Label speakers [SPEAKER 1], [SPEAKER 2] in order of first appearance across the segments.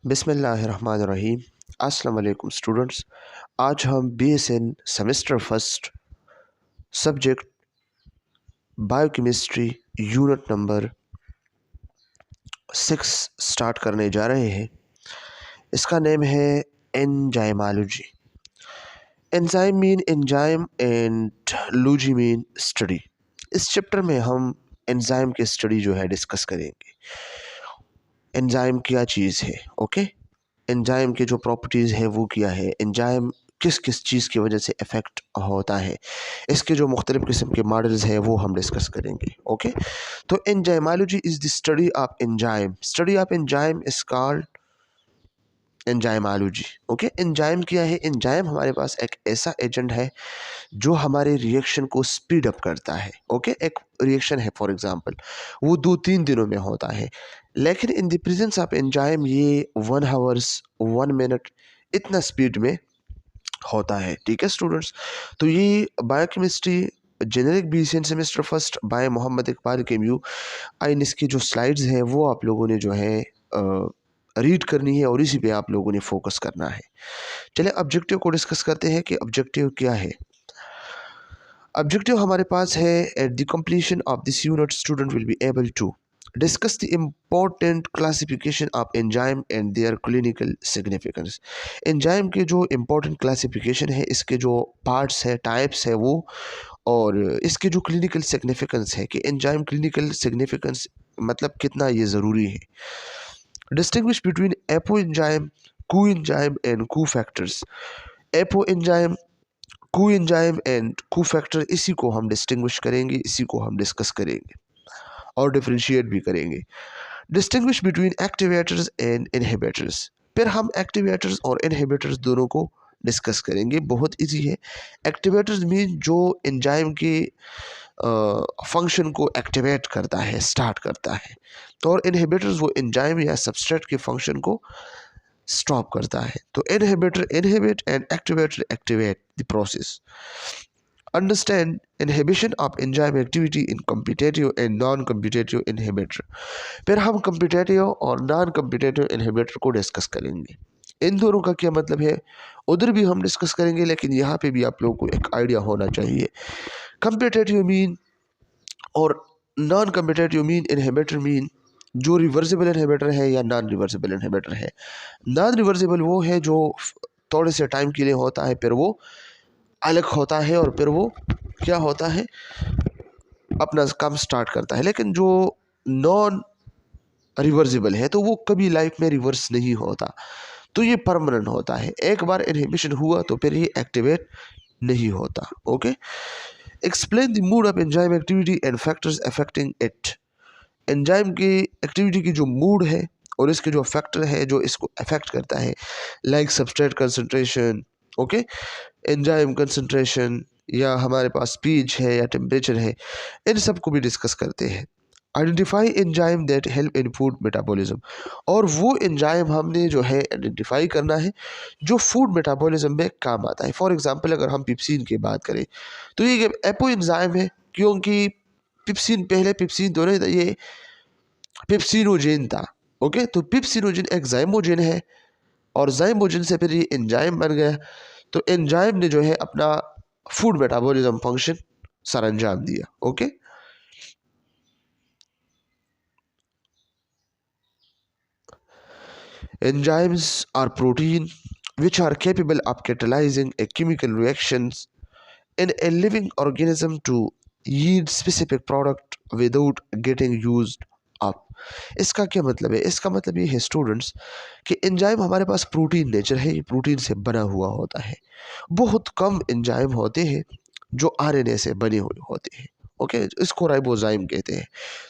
[SPEAKER 1] बिस्मिल्लाहिर्रहमानिर्रहीम। अस्सलाम वालेकुम स्टूडेंट्स। आज हम BSN semester first subject biochemistry unit number 6 start करने जा रहे हैं। इसका नेम है enzymology. Enzyme mean enzyme and logy mean study. इस चैप्टर में हम एंजाइम की स्टडी जो है डिस्कस करेंगे। एंजाइम क्या चीज़ है, ओके। एंजाइम के जो प्रॉपर्टीज़ है वो क्या है, एंजाइम किस किस चीज़ की वजह से इफ़ेक्ट होता है, इसके जो मुख्तलिफ़ किस्म के मॉडल्स हैं वो हम डिस्कस करेंगे, ओके। तो enzymology is the study of enzyme. Study of enzyme is called enzymology, okay. Enzyme क्या है? एंजाइम हमारे पास एक ऐसा एजेंट है जो हमारे रिएक्शन को स्पीड अप करता है, ओके। एक रिएक्शन है फॉर एग्जांपल, वो 2-3 दिनों में होता है, लेकिन in the presence of enzyme ये 1 आवर्स 1 मिनट इतना स्पीड में होता है, ठीक है स्टूडेंट्स। तो ये biochemistry generic BSN semester first by Mohammad Iqbal KMU. आइन इसकी जो स्लाइड्स हैं वो आप लोगों ने जो है रीड करनी है और इसी पे आप लोगों ने फोकस करना है। चलिए ऑब्जेक्टिव को डिस्कस करते हैं कि ऑब्जेक्टिव क्या है। ऑब्जेक्टिव हमारे पास है, at the completion of this unit student will be able to discuss the important classification of enzyme and their clinical significance. Enzyme के जो इम्पोर्टेंट क्लासिफिकेशन है, इसके जो पार्ट्स है, टाइप्स है वो, और इसके जो क्लिनिकल सिग्निफिकेंस है कि एंजाइम क्लिनिकल सिग्निफिकेंस मतलब कितना ये ज़रूरी है। Distinguish between apoenzyme, coenzyme and cofactors. Apoenzyme, coenzyme and cofactor, इसी को हम डिस्टिंग्विश करेंगे, इसी को हम डिस्कस करेंगे और डिफ्रेंशिएट भी करेंगे। Distinguish between activators and inhibitors, फिर हम एक्टिवेटर्स और इनहिबिटर्स दोनों को डिस्कस करेंगे। बहुत इजी है। एक्टिवेटर्स मीन जो एंजाइम के फंक्शन को एक्टिवेट करता है, स्टार्ट करता है, तो और इनहिबिटर्स वो एंजाइम या सबस्ट्रेट के फंक्शन को स्टॉप करता है। तो inhibitor inhibit and activator activate the process. Understand inhibition of enzyme activity in competitive and non competitive inhibitor. फिर हम कॉम्पिटिटिव और नॉन कॉम्पिटिटिव इनहिबिटर को डिस्कस करेंगे। इन दोनों का क्या मतलब है उधर भी हम डिस्कस करेंगे, लेकिन यहाँ पे भी आप लोगों को एक आइडिया होना चाहिए। कॉम्पिटिटिव मीन और non competitive mean inhibitor mean जो रिवर्सिबल इनहिबिटर है या नॉन रिवर्सिबल इनहिबिटर है। नॉन रिवर्सिबल वो है जो थोड़े से टाइम के लिए होता है, फिर वो अलग होता है और फिर वो क्या होता है, अपना काम स्टार्ट करता है। लेकिन जो नॉन रिवर्सिबल है तो वो कभी लाइफ में रिवर्स नहीं होता, तो ये परमानेंट होता है। एक बार इनहिबिशन हुआ तो फिर ये एक्टिवेट नहीं होता, okay. Explain the mood off enzyme activity and factors affecting it. Enzyme की एक्टिविटी की जो मूड है और इसके जो फैक्टर है जो इसको अफेक्ट करता है, like substrate concentration, okay, enzyme concentration, या हमारे पास पीएच है या टेम्परेचर है, इन सब को भी डिस्कस करते हैं। Identify enzyme that help in food metabolism, और वो एंजाइम हमने जो है आइडेंटिफाई करना है जो फूड मेटाबॉलिज्म में काम आता है। फॉर एग्जांपल अगर हम पिप्सिन की बात करें तो ये एपो एंजाइम है, क्योंकि पिप्सिन पहले पिप्सिन तो नहीं था, ये पिप्सिनोजेन था, ओके। तो पिप्सिनोजेन एक जाइमोजेन है और जाइमोजेन से फिर ये एंजाइम बन गया। तो एंजाइम ने जो है अपना फूड मेटाबॉलिज्म फंक्शन सर अंजाम दिया, okay. Enzymes are protein which are capable of catalyzing a chemical reactions in a living organism to yield specific product without getting used up। इसका क्या मतलब है? इसका मतलब ये है स्टूडेंट्स कि एंजाइम हमारे पास प्रोटीन नेचर है, ये प्रोटीन से बना हुआ होता है। बहुत कम एंजाइम होते हैं जो RNA से बने हुए होते हैं, ओके, इसको राइबोजाइम कहते हैं।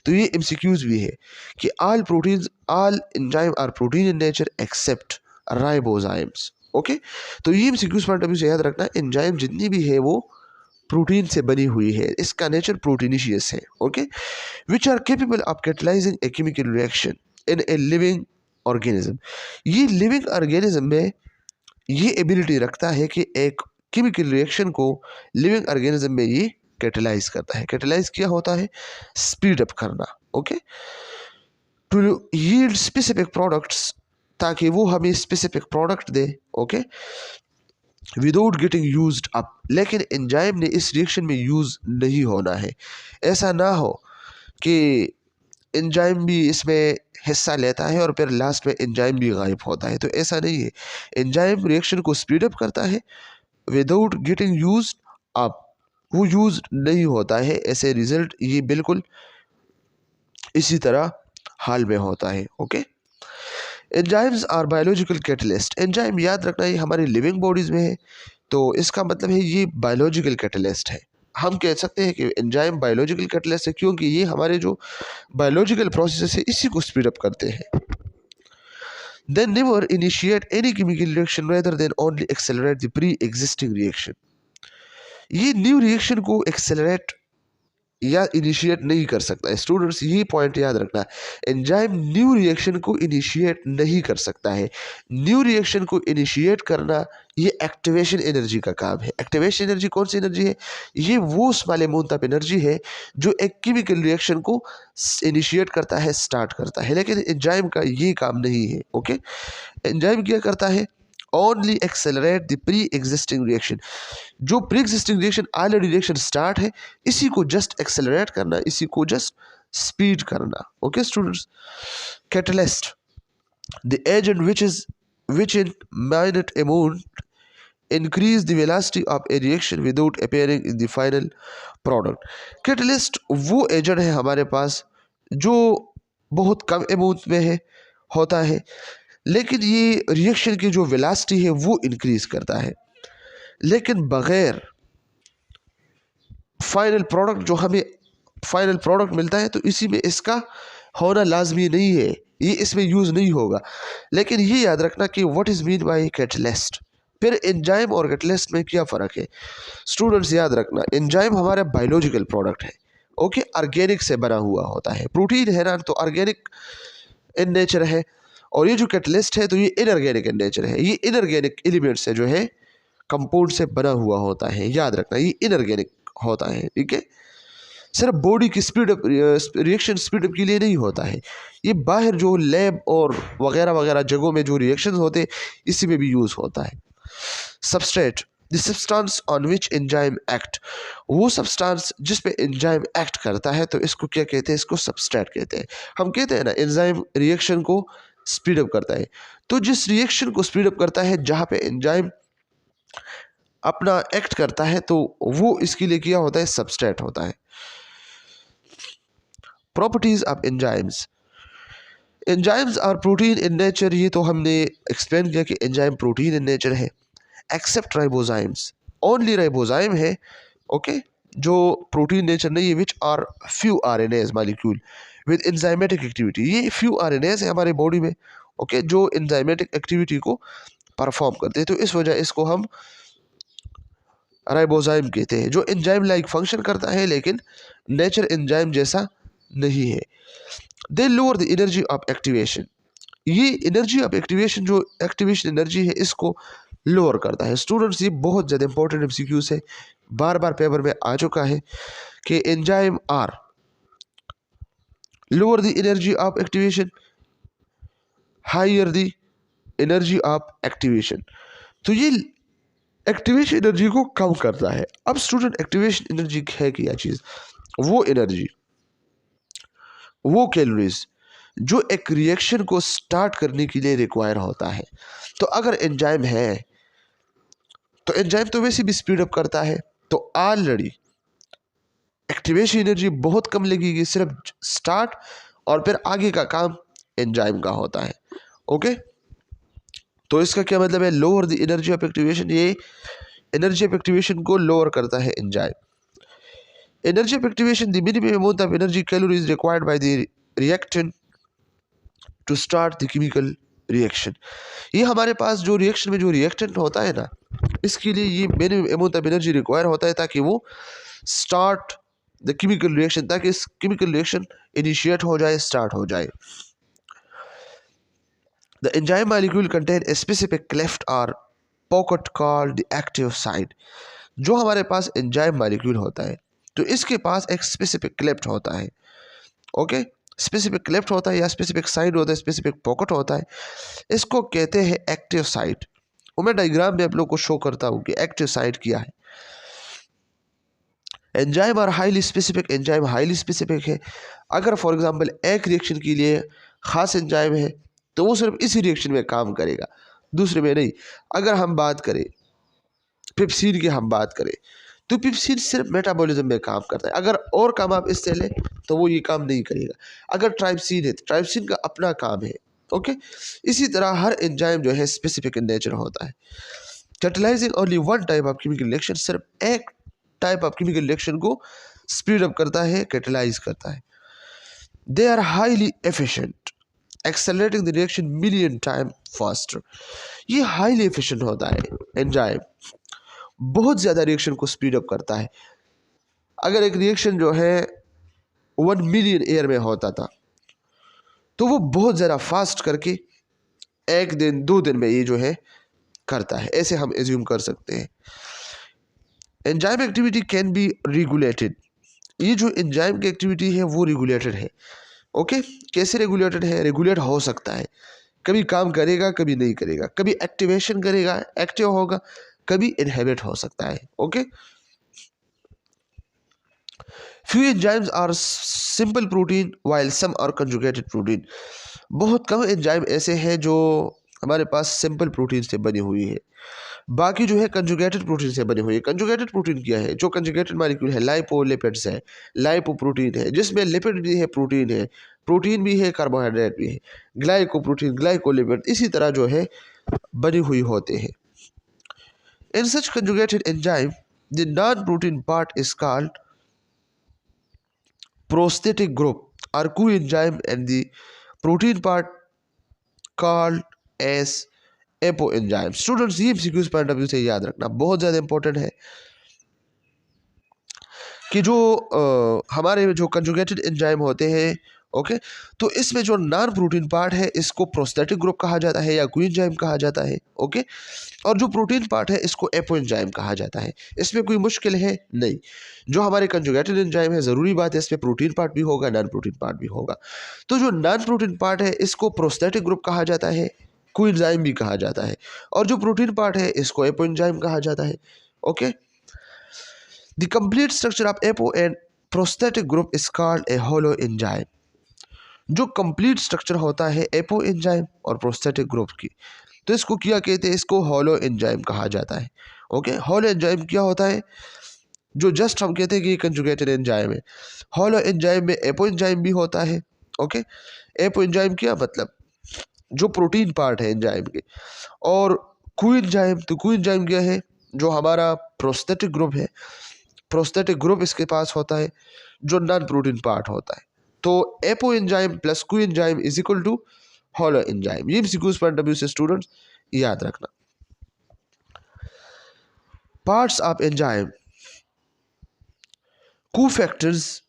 [SPEAKER 1] तो ये MCQs भी है कि all enzyme are protein in nature except ribozymes, okay. तो ये MCQs पॉइंट ऑफ व्यू से याद रखना, एंजाइम जितनी भी है वो प्रोटीन से बनी हुई है, इसका नेचर प्रोटीनिशियस है, okay. Which are capable of catalysing a chemical reaction in a living organism. ये लिविंग ऑर्गेनिज्म में ये एबिलिटी रखता है कि एक केमिकल रिएक्शन को लिविंग ऑर्गेनिज्म में ये कैटलाइज करता है। कैटलाइज क्या होता है? स्पीड अप करना, okay. To yield specific products ताकि वो हमें स्पेसिफिक प्रोडक्ट दे, okay, without getting used up. लेकिन एंजाइम ने इस रिएक्शन में यूज़ नहीं होना है। ऐसा ना हो कि एंजाइम भी इसमें हिस्सा लेता है और फिर लास्ट में एंजाइम भी गायब होता है, तो ऐसा नहीं है। एंजाइम रिएक्शन को स्पीड अप करता है विदाउट गेटिंग यूज्ड अप, वो यूज नहीं होता है। ऐसे रिजल्ट ये बिल्कुल इसी तरह हाल में होता है, okay. Enzymes are biological catalyst. Enzyme याद रखना ये हमारी लिविंग बॉडीज में है, तो इसका मतलब है ये बायोलॉजिकल कैटलिस्ट है। हम कह सकते हैं कि एंजाइम बायोलॉजिकल कैटलिस्ट है क्योंकि ये हमारे जो बायोलॉजिकल प्रोसेस है इसी को स्पीड अप करते हैं। They never initiate any chemical reaction rather than only accelerate the pre-existing reaction. ये न्यू रिएक्शन को एक्सेलरेट या इनिशिएट नहीं कर सकता है। स्टूडेंट्स ये पॉइंट याद रखना, एंजाइम न्यू रिएक्शन को इनिशिएट नहीं कर सकता है। न्यू रिएक्शन को इनिशिएट करना ये एक्टिवेशन एनर्जी का काम है। एक्टिवेशन एनर्जी कौन सी एनर्जी है? ये वो स्मॉल अमाउंट ऑफ एनर्जी है जो एक केमिकल रिएक्शन को इनिशिएट करता है, स्टार्ट करता है, लेकिन एंजाइम का ये काम नहीं है, ओके। एंजाइम क्या करता है? Only accelerate the pre existing reaction. जो pre existing reaction already reaction start है इसी को जस्ट एक्सेलरेट करना, इसी को जस्ट स्पीड करना, okay students. Catalyst the agent which in minute amount increase the velocity of a reaction without appearing in the final product. Catalyst वो agent है हमारे पास जो बहुत कम अमाउंट में है होता है, लेकिन ये रिएक्शन की जो वेलोसिटी है वो इंक्रीज करता है, लेकिन बगैर फाइनल प्रोडक्ट जो हमें फाइनल प्रोडक्ट मिलता है तो इसी में इसका होना लाजमी नहीं है, ये इसमें यूज़ नहीं होगा। लेकिन ये याद रखना कि what is mean by catalyst. फिर एंजाइम और कैटलिस्ट में क्या फ़र्क है? स्टूडेंट्स याद रखना, एंजाइम हमारा बायोलॉजिकल प्रोडक्ट है, ओके, ऑर्गेनिक से बना हुआ होता है। प्रोटीन है ना, तो ऑर्गेनिक इन नेचर है, और ये जो कैटलिस्ट है तो ये इनऑर्गेनिक इन नेचर है। ये इनऑर्गेनिक एलिमेंट से जो है कंपाउंड से बना हुआ होता है, याद रखना ये इनऑर्गेनिक होता है, ठीक है। सिर्फ बॉडी की speed up reaction speed up के लिए नहीं होता है, ये बाहर जो लैब और वगैरह वगैरह जगहों में जो रिएक्शन होते हैं इसी में भी यूज़ होता है। Substrate the substance on which enzyme act. वो सब्सटेंस जिस पे एंजाइम एक्ट करता है तो इसको क्या कहते हैं? इसको सबस्ट्रेट कहते हैं। हम कहते हैं ना एंजाइम रिएक्शन को स्पीड अप करता है, तो जिस रिएक्शन को स्पीड अप करता है जहाँ पे एंजाइम अपना एक्ट करता है तो वो इसके लिए क्या होता है? सबस्ट्रेट होता है। Properties of enzymes. Enzymes are protein in nature, ये तो हमने एक्सप्लेन किया कि एंजाइम प्रोटीन इन नेचर है, एक्सेप्ट राइबोजाइम्स। ओनली राइबोजाइम है, ओके, जो प्रोटीन नेचर नहीं है, which are few RNAs molecule with enzymatic activity. ये फ्यू आरएनएज है हमारे बॉडी में, ओके, जो एंजाइमेटिक एक्टिविटी को परफॉर्म करते हैं, तो इस वजह इसको हम राइबोजाइम कहते हैं, जो एंजाइम लाइक फंक्शन करता है लेकिन नेचर एंजाइम जैसा नहीं है। They lower the energy of activation. ये एनर्जी ऑफ एक्टिवेशन, जो एक्टिवेशन एनर्जी है, इसको लोअर करता है। स्टूडेंट्स ये बहुत ज़्यादा इंपॉर्टेंट एमसीक्यूज है, बार बार पेपर में आ चुका है कि enzyme are lower the energy of activation, higher the energy of activation. तो ये एक्टिवेशन एनर्जी को कम करता है। अब स्टूडेंट एक्टिवेशन एनर्जी है क्या चीज़? वो एनर्जी, वो कैलोरीज जो एक रिएक्शन को स्टार्ट करने के लिए रिक्वायर होता है। तो अगर एंजाइम है तो एंजाइम तो वैसे भी स्पीड अप करता है, तो ऑलरेडी एक्टिवेशन एनर्जी बहुत कम लगेगी, सिर्फ स्टार्ट और फिर आगे का काम एंजाइम का होता है, ओके। तो इसका क्या मतलब है? Lower the energy of activation, ये एनर्जी ऑफ एक्टिवेशन को लोअर करता है enzyme. Energy of activation the minimum amount of energy calories required by the reactant to start the chemical reaction. ये हमारे पास जो रिएक्शन में जो रिएक्टेंट होता है ना, इसके लिए ये minimum amount of energy require होता है ताकि वो स्टार्ट द केमिकल रिएक्शन, ताकि इस केमिकल रिएक्शन इनिशिएट हो जाए, स्टार्ट हो जाए। The enzyme molecule contain a specific cleft और pocket called the active site. जो हमारे पास एंजाइम मॉलिक्यूल होता है तो इसके पास एक स्पेसिफिक क्लेफ्ट होता है, ओके, स्पेसिफिक क्लेफ्ट होता है या स्पेसिफिक साइड होता है, स्पेसिफिक पॉकेट होता है, इसको कहते हैं एक्टिव साइट। और मैं डायग्राम में आप लोग को शो करता हूँ कि एक्टिव साइट क्या है। एंजाइम और highly specific, enzyme highly specific है। अगर फॉर एग्जांपल एक रिएक्शन के लिए खास एंजाइम है तो वो सिर्फ इसी रिएक्शन में काम करेगा, दूसरे में नहीं। अगर हम बात करें पेप्सिन की, हम बात करें तो पेप्सिन सिर्फ मेटाबॉलिज्म में काम करता है। अगर और काम आप इससे लें तो वो ये काम नहीं करेगा। अगर ट्राइप्सिन है तो ट्राइप्सिन का अपना काम है। ओके, इसी तरह हर एंजाइम जो है स्पेसिफिक इन नेचर होता है। Catalyzing only one type of chemical reaction, सिर्फ एक टाइप ऑफ केमिकल रिएक्शन को स्पीड अप करता है, कैटलाइज करता है। They are highly efficient, accelerating the reaction million time faster. ये हाईली एफिशिएंट होता है एंजाइम, बहुत ज़्यादा रिएक्शन को स्पीड अप करता है। अगर एक रिएक्शन जो है 1 मिलियन एयर में होता था तो वो बहुत ज़्यादा फास्ट करके 1 दिन 2 दिन में ये जो है करता है, ऐसे हम एज्यूम कर सकते हैं। Enzyme activity can be regulated, ये जो एंजाइम की एक्टिविटी है वो रेगुलेटेड है। ओके, कैसे रेगुलेटेड है? रेगुलेट हो सकता है, कभी काम करेगा कभी नहीं करेगा, कभी एक्टिवेशन करेगा एक्टिव होगा, कभी इनहिबिट हो सकता है। Okay, few enzymes are simple protein while some are conjugated protein. बहुत कम एंजाइम ऐसे हैं जो हमारे पास सिंपल प्रोटीन से बनी हुई है, बाकी जो है कंजुगेटेड प्रोटीन से बनी हुई है। कंजुगेटेड प्रोटीन क्या है? जो कंजुगेटेड मॉलिक्यूल है लाइपोलिपिड्स है, लाइपोप्रोटीन है जिसमें लिपिड भी है, प्रोटीन भी है, कार्बोहाइड्रेट भी है, ग्लाइकोप्रोटीन, ग्लाइकोलिपिड इसी तरह जो है बनी हुई होते हैं। In such conjugated enzyme the non protein part is called prosthetic group or coenzyme and the protein part called as apoenzyme। Students ये एमसीक्यूज पॉइंट ऑफ व्यू से याद रखना बहुत ज़्यादा इंपॉर्टेंट है कि जो हमारे जो कंजुगेटेड एंजाइम होते हैं, ओके, तो इसमें जो नॉन प्रोटीन पार्ट है इसको प्रोस्थेटिक ग्रुप कहा जाता है या कोएंजाइम कहा जाता है। ओके, और जो प्रोटीन पार्ट है इसको एपोएंजाइम कहा जाता है। इसमें कोई मुश्किल है नहीं। जो हमारे कंजुगेटेड एंजाइम है, ज़रूरी बात है इसमें प्रोटीन पार्ट भी होगा, नॉन प्रोटीन पार्ट भी होगा। तो जो नॉन प्रोटीन पार्ट है इसको प्रोस्थेटिक ग्रुप कहा जाता है, कोएंजाइम भी कहा जाता है, और जो प्रोटीन पार्ट है इसको एपोएंजाइम कहा जाता है। Okay, the complete structure of apo and prosthetic group is called a holo enzyme. जो कंप्लीट स्ट्रक्चर होता है एपो एंजाइम और प्रोस्थेटिक ग्रुप की, तो इसको क्या कहते हैं? इसको होलो एंजाइम कहा जाता है। ओके, होलो एंजाइम क्या होता है? जो जस्ट हम कहते हैं कि कंजुगेटेड एंजाइम है। होलो एंजाइम में एपो एंजाइम भी होता है। ओके, एपो एंजाइम क्या मतलब? जो प्रोटीन पार्ट है एंजाइम के। और कोएंजाइम, तो कोएंजाइम क्या है? जो हमारा प्रोस्थेटिक ग्रुप है, प्रोस्थेटिक ग्रुप इसके पास होता है जो नॉन प्रोटीन पार्ट होता है। तो apoenzyme plus coenzyme is equal to holoenzyme. ये एमसीक्यूज पॉइंट ऑफ व्यू से स्टूडेंट्स याद रखना। Parts of enzyme cofactors,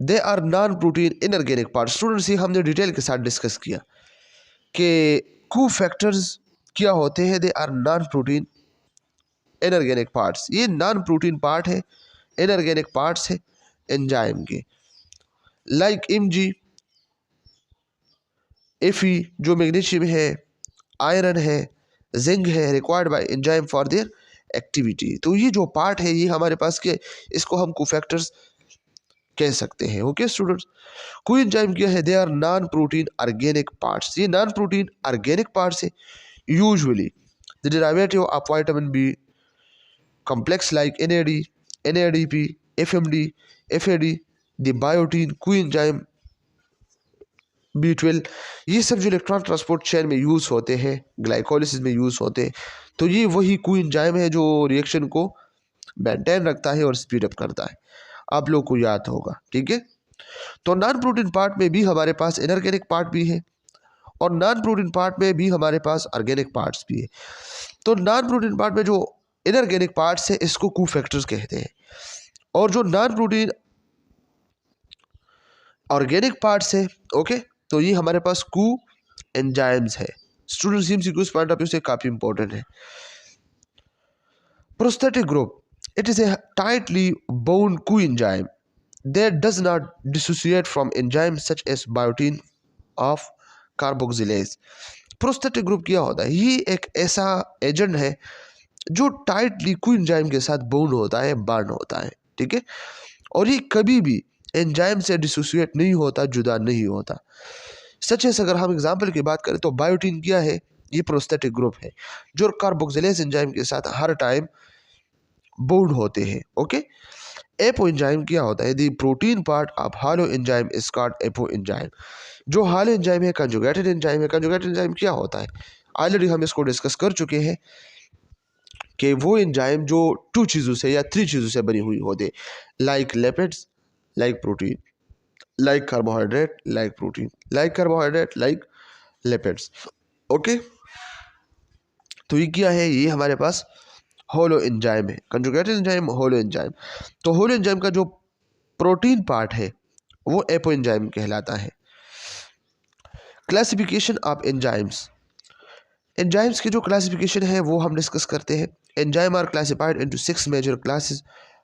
[SPEAKER 1] they are non protein inorganic part. Students ये हमने डिटेल के साथ डिस्कस किया कि कोफैक्टर्स क्या होते हैं। They are non protein inorganic parts, ये नॉन प्रोटीन पार्ट है, इनऑर्गेनिक पार्ट्स है एंजाइम के। लाइक Mg, Fe जो मैग्नीशियम है, आयरन है, जिंक है, required by enzyme for their activity. तो ये जो पार्ट है ये हमारे पास के, इसको हम कोफैक्टर्स कह सकते हैं। ओके स्टूडेंट्स, कोएंजाइम क्या है? They are non protein organic parts, ये नॉन प्रोटीन ऑर्गेनिक पार्ट्स है। Usually the derivative of vitamin B complex like NAD, NADP, FMD, FAD, the biotin, coenzyme B12, ये सब जो इलेक्ट्रॉन ट्रांसपोर्ट चेन में use होते हैं, ग्लाइकोलिसिस में use होते हैं। तो ये वही कोएंजाइम है जो रिएक्शन को मेंटेन रखता है और स्पीड अप करता है। आप लोग को याद होगा, ठीक है। तो नॉन प्रोटीन पार्ट में भी हमारे पास इनऑर्गेनिक पार्ट भी है और नॉन प्रोटीन पार्ट में भी हमारे पास ऑर्गेनिक पार्ट्स भी है। तो नॉन प्रोटीन पार्ट में जो इनऑर्गेनिक पार्ट्स है इसको कोफैक्टर्स कहते हैं, और जो नॉन प्रोटीन ऑर्गेनिक पार्ट्स है, ओके, तो ये हमारे पास कोएंजाइम्स है। Students MCQs point of view से काफ़ी इंपॉर्टेंट है। Prosthetic group, it is a tightly bound coenzyme that does not dissociate from enzymes such as biotin of carboxylase। Prosthetic group क्या होता है? ये एक ऐसा एजेंट है जो टाइटली कोएंजाइम के साथ बॉन्ड होता है, बॉन्ड होता है, ठीक है, और ये कभी भी एंजाइम से डिसोसिएट नहीं होता, जुदा नहीं होता। सच है, अगर हम एग्जांपल की बात करें तो बायोटिन क्या है? ये प्रोस्थेटिक ग्रुप है जो कार्बोक्सिलेज एंजाइम के साथ हर टाइम बॉन्ड होते हैं। ओके, एपो एंजाइम क्या होता है? दी protein part of hello enzyme is called apo enzyme. जो हालो एंजाइम है कंजुगेटेड एंजाइम है। कंजुगेटेड एंजाइम क्या होता है? ऑलरेडी हम इसको डिस्कस कर चुके हैं कि वो एंजाइम जो टू चीज़ों से या थ्री चीज़ों से बनी हुई होते, like lipids, like protein, like carbohydrate, like protein, like carbohydrate, like lipids. Okay, तो ये क्या है? ये हमारे पास होलो एंजाइम है, कंजुगेटेड एंजाइम, होलो एंजाइम। तो होलो एंजाइम का जो प्रोटीन पार्ट है वो एपो एंजाइम कहलाता है। Classification of enzymes. एंजाइम्स की जो क्लासिफिकेशन है वो हम डिस्कस करते हैं। Enzyme are classified into 6 major classes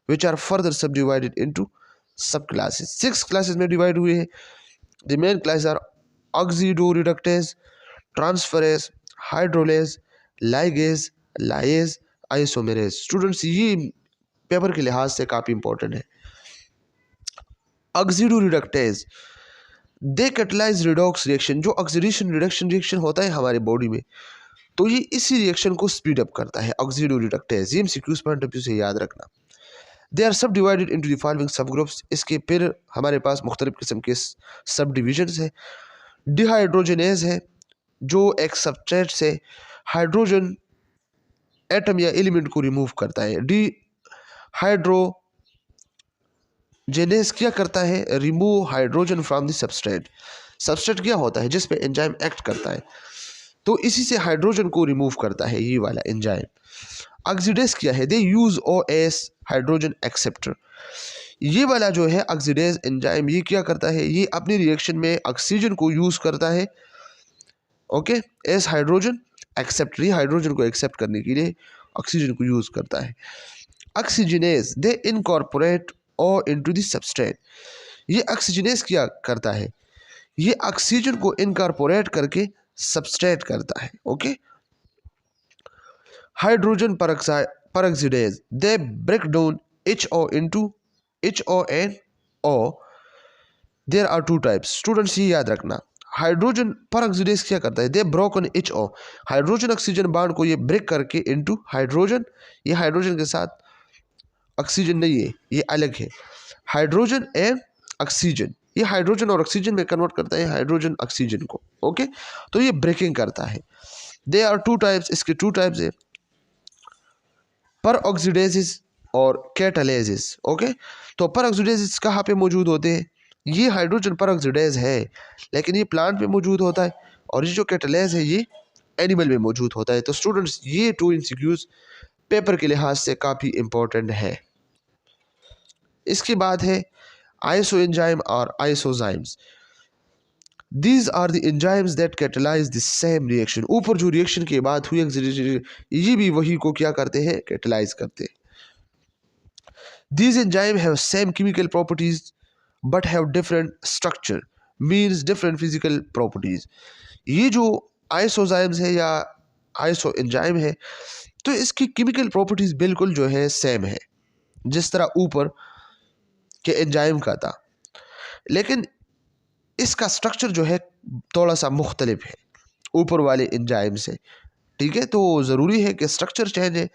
[SPEAKER 1] which are further subdivided into subclasses. 6 classes में डिवाइड हुए हैं। The main classes are oxidoreductase, transferase, hydrolase, ligase, lyase, isomerase. Students, ये पेपर के लिहाज से काफ़ी इंपॉर्टेंट है। Oxidoreductase, they catalyse redox reaction. जो ऑक्सीडेशन रिडक्शन रिएक्शन होता है हमारे बॉडी में, तो ये इसी रिएक्शन को स्पीड अप करता है, ऑक्सीडोरिडक्टेज। ये एमसीक्यूज पॉइंट ऑफ व्यू से याद रखना। दे आर सब डिवाइडेड इनटू द फॉलोइंग सब ग्रुप्स। इसके फिर हमारे पास मुख्तलिफ किस्म के सब डिविजन्स हैं। डिहाइड्रोजनेज है जो एक सबस्ट्रेट से हाइड्रोजन एटम या एलिमेंट को रिमूव करता है। डिहाइड्रोजनेज क्या करता है? Remove hydrogen from the substrate. Substrate क्या होता है? जिस पे एंजाइम एक्ट करता है, तो इसी से हाइड्रोजन को रिमूव करता है ये वाला एंजाइम। ऑक्सीडेज क्या है? दे यूज OS हाइड्रोजन एक्सेप्टर। ये वाला जो है ऑक्सीडेज एंजाइम, ये क्या करता है? ये अपनी रिएक्शन में ऑक्सीजन को यूज करता है, ओके, एस हाइड्रोजन एक्सेप्टर। ये हाइड्रोजन को एक्सेप्ट करने के लिए ऑक्सीजन को यूज करता है। Oxygenase, they incorporate O into the substrate. ये ऑक्सीजनेज क्या करता है? ये ऑक्सीजन को इनकॉर्पोरेट करके सबस्ट्रेट करता है। Okay, hydrogen peroxidase, they break down HO into HO and O। There are two types. Students, ये याद रखना, हाइड्रोजन peroxidase क्या करता है? They broke on HO, hydrogen oxygen bond को ये ब्रेक करके इनटू हाइड्रोजन। ये हाइड्रोजन के साथ ऑक्सीजन नहीं है, ये अलग है, हाइड्रोजन एंड ऑक्सीजन। ये हाइड्रोजन और ऑक्सीजन में कन्वर्ट करता है, हाइड्रोजन ऑक्सीजन को। ओके, तो ये ब्रेकिंग करता है। दे आर टू टाइप्स, इसके टू टाइप्स है, peroxidases और कैटालेसिस। ओके, तो peroxidases कहाँ पे मौजूद होते हैं? ये हाइड्रोजन peroxidase है लेकिन ये प्लांट में मौजूद होता है, और ये जो कैटालेस है ये एनिमल में मौजूद होता है। तो स्टूडेंट्स, ये टू इंसिक्यूज पेपर के लिहाज से काफ़ी इंपॉर्टेंट है। इसके बाद है आइसो एंजाइम और isozymes. These are the enzymes that catalyse the same reaction. ऊपर जो रिएक्शन के बाद हुई ये भी वही को क्या करते हैं? कैटलाइज करते हैं। These enzymes have same chemical properties but have different structure, means different physical properties। ये जो आइसोजाइम्स है या आइसो एंजाइम है, तो इसकी केमिकल प्रॉपर्टीज बिल्कुल जो है सेम है जिस तरह ऊपर के एंजाइम का था, लेकिन इसका स्ट्रक्चर जो है थोड़ा सा मुख्तलिफ है ऊपर वाले एंजाइम से। ठीक है, तो ज़रूरी है कि स्ट्रक्चर चेंज है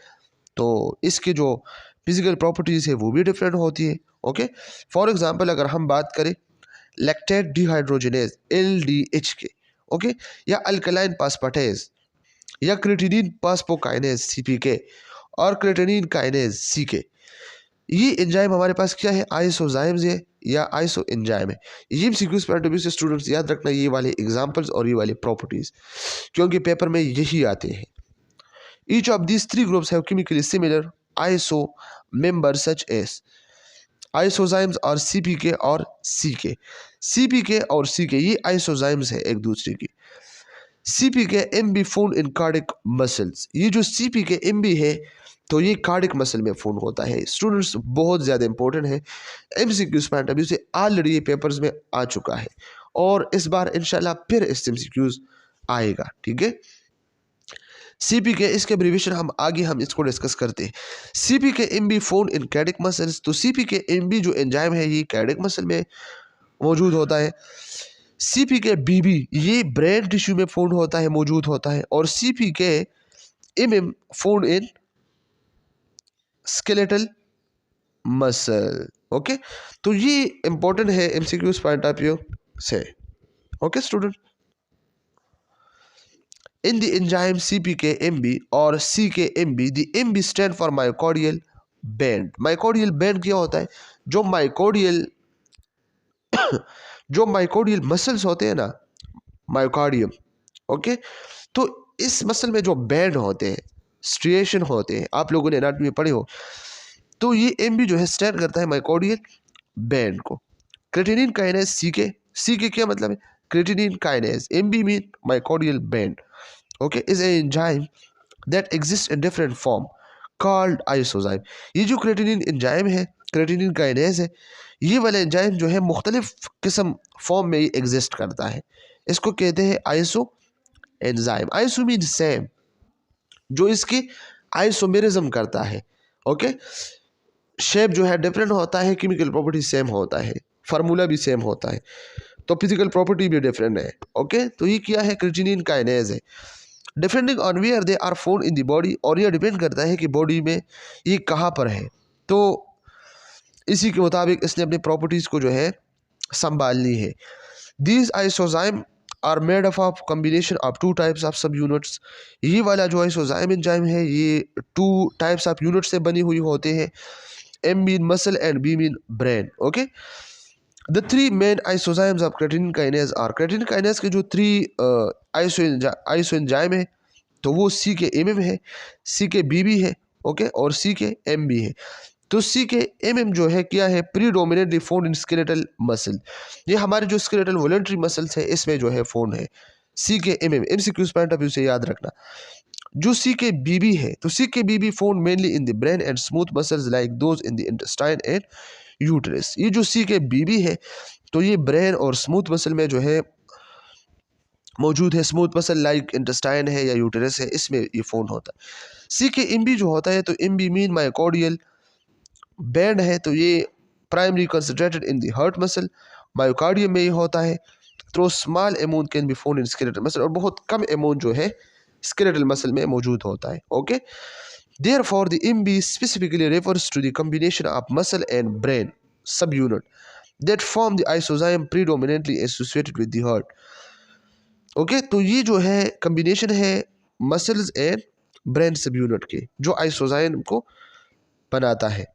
[SPEAKER 1] तो इसके जो फिजिकल प्रॉपर्टीज़ है वो भी डिफरेंट होती है। ओके, फॉर एग्जांपल अगर हम बात करें लैक्टेट डिहाइड्रोजनेज LDH के, ओके, या अल्कलाइन फास्फेटेज, या क्रिएटिनिन फास्फोकाइनेज CPK, और क्रिएटिनिन काइनेज CK, ये एंजाइम हमारे पास क्या है? आइसोजाइम्स है या आइसो एंजाइम है। ये एमसीक्यूज पॉइंट ऑफ व्यू से स्टूडेंट्स याद रखना ये वाले एग्जांपल्स और ये वाले प्रॉपर्टीज, क्योंकि पेपर में यही आते हैं। Each of these three groups have chemically similar iso members such as आइसोजाइम्स और CPK और CK। CPK और CK ये आइसोजाइम्स है एक दूसरे की। CPK MB found in cardiac muscles. ये जो CPK MB है तो ये कार्डिक मसल में फोन होता है। स्टूडेंट्स बहुत ज़्यादा इंपॉर्टेंट है, MCQs पॉइंट ऑफ व्यू से ऑलरेडी ये पेपर्स में आ चुका है और इस बार इंशाल्लाह फिर इस MCQs आएगा। ठीक है, CPK इसके एब्रीविएशन हम इसको डिस्कस करते हैं। CPK MB phone in cardiac muscles. तो CPK MB जो एंजाइम है ये कार्डिक मसल में मौजूद होता है। CPK BB ये ब्रेन टिश्यू में फोन होता है, मौजूद होता है। और CPK MM phone in skeletal muscle. Okay, तो ये इंपॉर्टेंट है MCQs पॉइंट ऑफ व्यू से। Okay student, in the enzyme CPK-MB or CK-MB, the MB stand for myocardial band। myocardial band क्या होता है? जो माइकोडियल मसल्स होते हैं ना, मायोकार्डियम, ओके, तो इस मसल में जो बैंड होते हैं, स्ट्रिएशन होते हैं, आप लोगों ने एनाटॉमी में पढ़े हो, तो ये MB जो है स्टैंड करता है माइकोडियल बैंड को। क्रेटिनिन काइनेज CK क्या मतलब है? Creatinine kinase. MB mean myocardial band, okay, is an enzyme that exists in different form called isozyme। ये जो क्रेटिनिन एंजाइम है, क्रेटिनिन काइनेज है, ये वाला एंजाइम जो है मुख्तलिफ किस्म फॉर्म में एग्जिस्ट करता है, इसको कहते हैं iso enzyme. Iso mean same, जो इसकी आइसोमेरिज्म करता है। ओके, शेप जो है डिफरेंट होता है, केमिकल प्रॉपर्टी सेम होता है, फार्मूला भी सेम होता है, तो फिजिकल प्रॉपर्टी भी डिफरेंट है। ओके, तो ये क्या है? क्रेटिनिन काइनेज है। Depending on where they are found in the body, और यह डिपेंड करता है कि बॉडी में ये कहाँ पर है, तो इसी के मुताबिक इसने अपनी प्रॉपर्टीज़ को जो है संभालनी है। These isozyme are made of combination of two types of subunits. ये वाला जो आइसोजाइम एंजाइम है ये टू टाइप्स ऑफ यूनिट से बनी हुई होते हैं। M mean muscle and B mean brain. Okay, the three main isozymes of creatinine kinase are, creatinine kinase के जो थ्री आइसो एंजाइम है तो वो CK-MM है, CK-BB है, ओके, और CK-MB है। तो CK-MM जो है क्या है? Predominantly phone in skeletal muscle. ये हमारे जो स्केलेटल वॉलंटरी मसल्स है इसमें जो है फोन है CK-MM। MCQs point of view से याद रखना। जो CK-BB है तो CK-BB phone mainly in the brain and smooth muscles like those in the intestine and uterus. ये जो CK-BB है तो ये ब्रेन और स्मूथ मसल में जो है मौजूद है। स्मूथ मसल लाइक इंटेस्टाइन है या यूटेरस है, इसमें ये फोन होता है। CK-MB जो होता है तो MB मीन मायोकार्डियल बैंड है, तो ये primary concentrated in the heart muscle, myocardium में ये होता है। तो small amount can be found in skeletal muscle, और बहुत कम अमाउंट जो है स्केलेटल मसल में मौजूद होता है। Okay, therefore the MB specifically refers to the combination of muscle and brain subunit that form the isozyme predominantly associated with the heart। Okay, तो ये जो है कम्बिनेशन है muscles and brain subunit के, जो आइसोजाइम को बनाता है।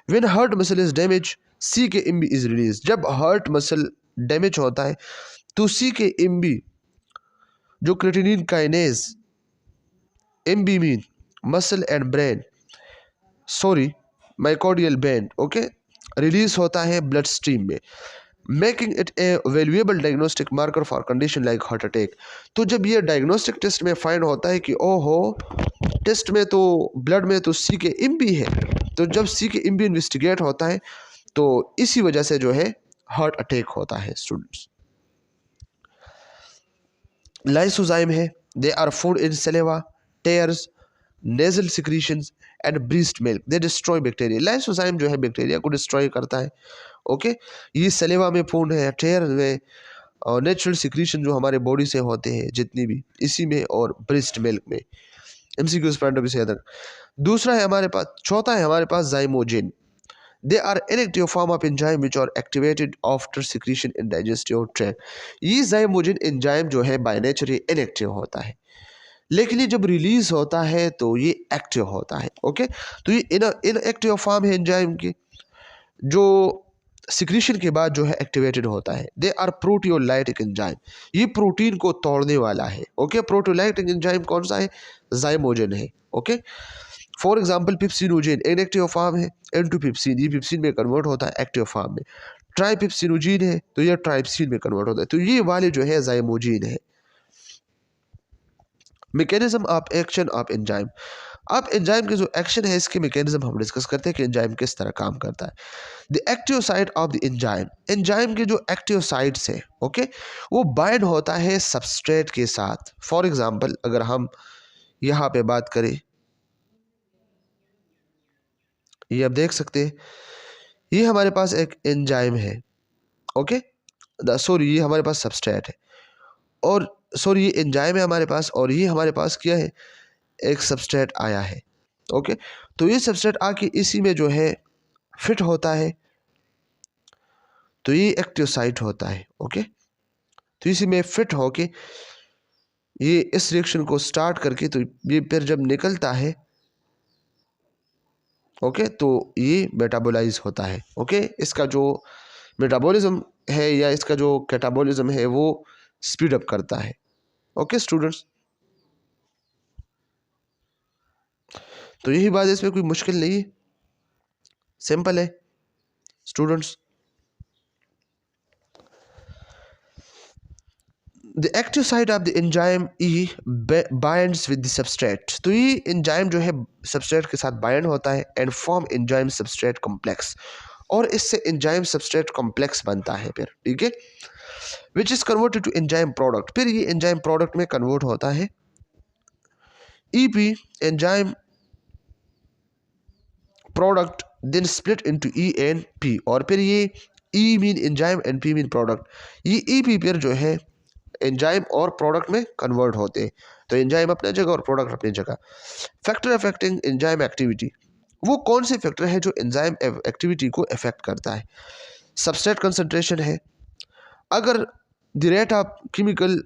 [SPEAKER 1] When heart muscle is damage CK-MB is release. जब हार्ट मसल डैमेज होता है तो CK-MB जो creatinine kinase, MB mean muscle and brain, sorry myocardial band, okay, release होता है ब्लड स्ट्रीम में, making it a valuable diagnostic marker for condition like heart attack. तो जब ये डायग्नोस्टिक टेस्ट में फाइंड होता है कि ओहो टेस्ट में तो ब्लड में तो CK-MB है, तो जब CK-MB इन्वेस्टिगेट होता है तो इसी वजह से जो है हार्ट अटैक होता है। स्टूडेंट्स, लाइसोजाइम है, they are found in saliva, tears, nasal secretions and breast milk, they destroy bacteria. Lysozyme जो है बैक्टीरिया को डिस्ट्रॉय करता है। ओके, ये सलेवा में फाउंड है, टेयर में, और नेचुरल सिक्रीशन जो हमारे बॉडी से होते हैं जितनी भी, इसी में, और ब्रेस्ट मिल्क में। MCQs पॉइंट ऑफ व्यू से याद रख। दूसरा है हमारे पास, चौथा है हमारे पास zymogen. They are inactive form of enzyme which are activated after secretion in digestive tract. ये जाइमोजिन एंजाइम जो है बाय नेचर ये इनएक्टिव होता है, लेकिन ये जब रिलीज होता है तो ये एक्टिव होता है। ओके, तो ये इनएक्टिव फॉर्म है एंजाइम की, जो सिक्रीशन के बाद जो है एक्टिवेटेड होता है। दे आर प्रोटियोलाइटिक एंजाइम, ये प्रोटीन को तोड़ने वाला है। ओके, प्रोटियोलाइटिक एंजाइम कौन सा है? जाइमोजिन है। Okay, for example pepsinogen inactive form है, N2-पिप्सिन, ये पिप्सिन में कन्वर्ट होता है एक्टिव फॉर्म में। ट्राइपिप्सिनोजिन है तो ये ट्राइप्सिन में कन्वर्ट होता है, तो ये वाले जो है जाइमोजिन है। Mechanism of action of enzyme, अब एंजाइम के जो एक्शन है इसके मैकेनिज्म हम डिस्कस करते हैं कि एंजाइम किस तरह काम करता है। The active site of the enzyme, enzyme के जो एक्टिव साइट्स है ओके, वो बाइंड होता है सबस्ट्रेट के साथ। फॉर एग्जांपल अगर हम यहाँ पे बात करें, ये आप देख सकते हैं, ये हमारे पास एक एंजाइम है ओके, सॉरी ये हमारे पास सबस्ट्रेट है, और सॉरी ये एंजाइम है हमारे पास, और ये हमारे पास क्या है, एक सबस्ट्रेट आया है ओके। तो ये सबस्ट्रेट आके इसी में जो है फिट होता है, तो ये एक्टिव साइट होता है ओके। तो इसी में फिट होके ये इस रिएक्शन को स्टार्ट करके, तो ये फिर जब निकलता है ओके, तो ये मेटाबोलाइज होता है ओके। इसका जो मेटाबॉलिज्म है या इसका जो कैटाबॉलिज्म है वो स्पीड अप करता है ओके स्टूडेंट्स। तो यही बात है, इसमें कोई मुश्किल नहीं है, सिंपल है students. The active site of the enzyme E binds with the substrate, तो ये एंजाइम जो है सबस्ट्रेट के साथ बाइंड होता है and form enzyme substrate complex, और इससे एंजाइम सबस्ट्रेट कॉम्प्लेक्स बनता है फिर, ठीक है, which is converted to enzyme product, फिर ये एंजाइम प्रोडक्ट में कन्वर्ट होता है। EP enzyme product then split into E and P, और फिर ये E mean enzyme and P mean product, ये ई पी फिर जो है एंजाइम और प्रोडक्ट में कन्वर्ट होते हैं। तो एंजाइम अपने जगह और प्रोडक्ट अपनी जगह। फैक्टर अफेक्टिंग एंजाइम एक्टिविटी, वो कौन से फैक्टर है जो एंजाइम एक्टिविटी को अफेक्ट करता है? सबस्ट्रेट कंसंट्रेशन है, अगर the rate of chemical